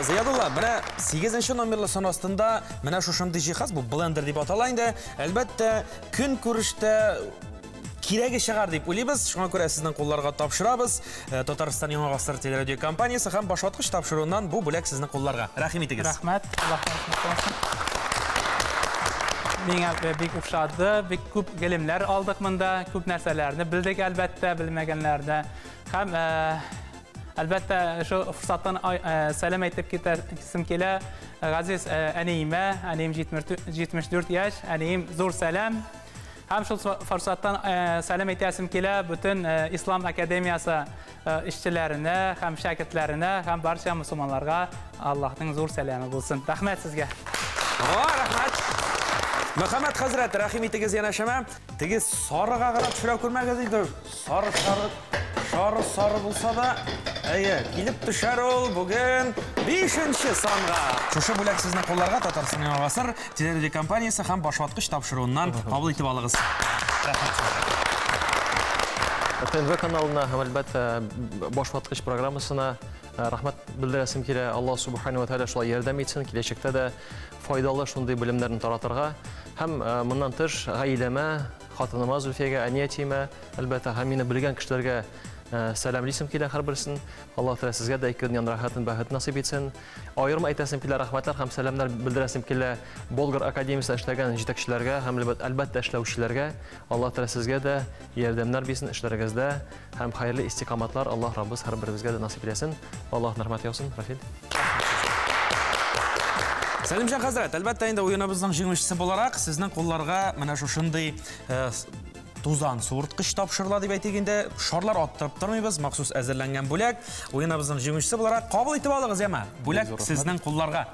Зиядулла, менә 8нче номерлы сан астында менә шушындый җиһаз, бу блендер дип атала инде. Әлбәттә, көн күрештә кирәге чыгар дип уйлыйбыз. Шуңа күрә сезнең кулларга тапшырабыз. Татарстан Яңа гасыр телерадио компаниясе һәм башлаткыч тапшыруыннан бу бүләк сезнең кулларга. Рәхим итегез. Рәхмәт. Миңа бик ошады, бик күп гелемләр алдык монда, күп нәрсәләрне белдек әлбәттә, белмәгәннәрдә. Һәм әлбәттә шу форсаттан сәлам әйтеп китәсем килә. Газиз әниемә, әнием 74 яшь, әнием зур сәлам. Һәм шул форсаттан сәлам әйтәсем килә бүтән Ислам академиясе эшчеләренә, һәм шәкертләренә, һәм барча мусламанларга Аллаһның зур сәламы булсын. Рәхмәт сезгә. Рәхмәт. Мөхәммәд хәзрәт, рәхим итегез янашама. Теге сарыга карап төшерә күрмәгез иде. Сары булса да, килеп төшәр ул бүген 5нче санга. Шушы бүләк сезнең кулларга Татарстан Яңа гасыр телерадио компаниясе һәм башлаткыч тапшыруыннан кабул итеп алыгыз. ТНВ каналына һәм әлбәттә башлаткыч программасына рәхмәт белдерәсем килә. Аллаһ субханаһу ва тааля шулай ярдәм итсен, киләчәктә дә файдалы шундый белемнәрне таратырга. Һәм моннан тыш гаиләмә, хатыныма Зульфиягә, әниятимә, әлбәттә һәм мине белгән кешеләргә сәламлисем килә һәрберсен. Аллаһ Тәгалә сезгә дә икән рәхәтен, бәхет насыйп итсен. Аерым әйтәсем килә рәхмәтләр һәм сәламнар белдерәсем килә Болгар академиясендә эшләгән җитәкчеләргә һәм әлбәттә эшләүчеләргә. Аллаһ Тәгалә сезгә дә ярдәмнәр бирсен эшләрегездә һәм хәерле истиқаматлар Аллаһ Раббыбыз һәрберебезгә дә насыйп итсен. Аллаһ рәхмәт яусын. Рафил. Сәлимҗан хәзрәт, әлбәттә инде уеныбызның җиңүчесе буларак сезнең кулларга менә шушындый тузан суырткыч тапшырыла дип әйтик инде. Шарлар аттырып тормыйбыз, махсус әзерләнгән бүләк. Уеныбызның җиңүчесе буларак кабул итеп алыгыз, яма. Бүләк сезнең кулларга.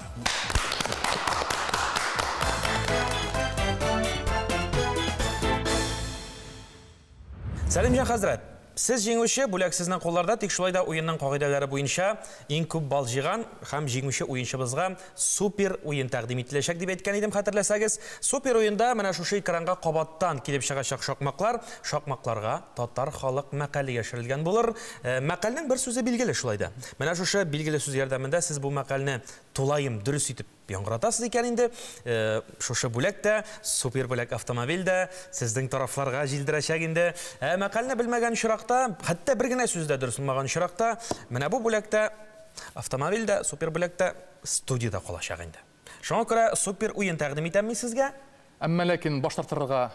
Сәлемжан хәзрәт, сіз жеңуші, бүләк сезнең қолларда, тек шулай да ойынның қағидалары бойынша ең көп бал жиған һәм жеңуші ойыншыбызға супер ойын тәкъдим ителәчәк дип әйткән идем, хәтерләсәгез. Супер ойында менә шушы экранга кабаттан килеп чыгачак шакмаклар, шакмакларга татар халык мәкале яшерелгән булыр. Мәкалнең бер сүзе билгеле шулай да. Менә шушы билгеле сүз ярдәмендә сез бу мәкалне тулайым дөрес итеп яңгыратасыз икән инде. Шушы бүләктә, супер бүләк автомобильдә сезнең тарафларга җилдерәчәк инде. Мәкалне белмәгән чиракта, хәтта бер генә сүздә дөрес булмаган чиракта, менә бу бүләктә, автомобильдә, супер бүләктә студияда калачак инде. Шуңа күрә супер уен тәкъдим итәм сезгә. Әмма ләкин баш тартырга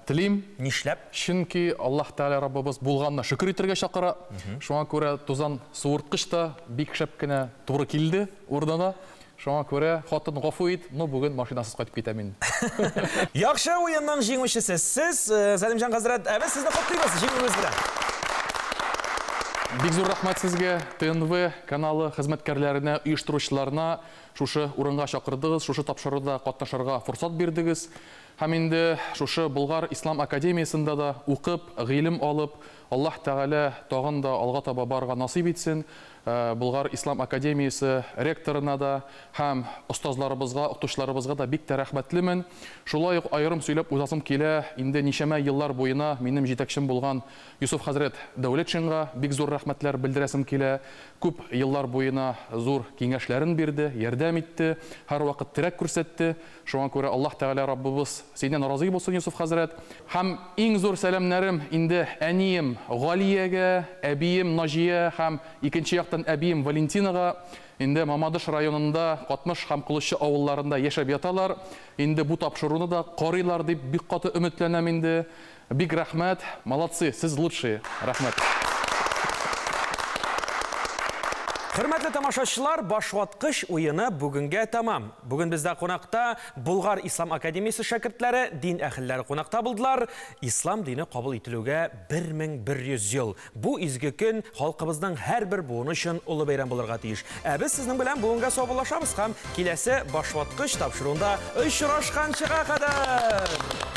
телим. Нишләп? Чөнки Аллаһ Тәгалә Раббыбыз булганны шөкер итәргә чакыра. Шуңа күрә тузан суырткыч та бик шәп кенә туры килде урынына. Шуңа күрә хатын гафу ит, бүген машинасыз кайтып китәм инде. Яхшы уенның җиңүчесе сез, Сәлимҗан хәзрәт, без сезне котлыйбыз җиңүегез белән. Бик зур рәхмәт сезгә, ТНВ каналы хезмәткәрләренә, оештыручыларына шушы урынга чакырдыгыз, шушы тапшыруда катнашырга фурсат бирдегез. Һәм инде шушы Болгар Ислам академиясында да укып, гыйлем алып, Аллаһ Тәгалә тагын да алга таба барырга насыйп итсен. Болгар Ислам академиясе ректорына да һәм остазларыбызга, укытучыларыбызга да бик тә рәхмәтлемен. Шулай ук айрым сөйләп узасым килә, инде ничәмә еллар буена минем җитәкчем булган Юсуф хәзрәт Дәүләтшинга бик зур рәхмәтләр белдерәсем килә. Күп еллар буена зур киңәшләрен бирде, ярдәм итте, һәрвакыт терәк күрсәтте. Шуңа күрә Аллаһ Тәгалә Раббыбыз синнән разый булсын, Юсуф хәзрәт. Һәм иң зур сәламнәрем инде әнием Галиягә, әбием Наҗия һәм икенче яктан әбием Валентинага. Инде Мамадыш районында, Катмыш һәм Кылыччы авылларында яшәп яталар. Инде бу тапшыруны да карыйлар дип бик каты өметләнәм инде. Бик рәхмәт, молодцы, сез лучшие. Рәхмәт. Хөрмәтле тамашачылар, башваткыч уены бүгенгә тамам. Бүген бездә кунакта Болгар Ислам академиясе шәкертләре, дин әһелләре кунакта булдылар. Ислам дине кабул ителүгә 1100 ел. Бу изге көн халкыбызның һәрбер буыны өчен улы бәйрәм булырга тиеш. Без сезнең белән бүгенгә саубуллашабыз һәм киләсе башваткыч тапшыруында очрашканчыга кадәр.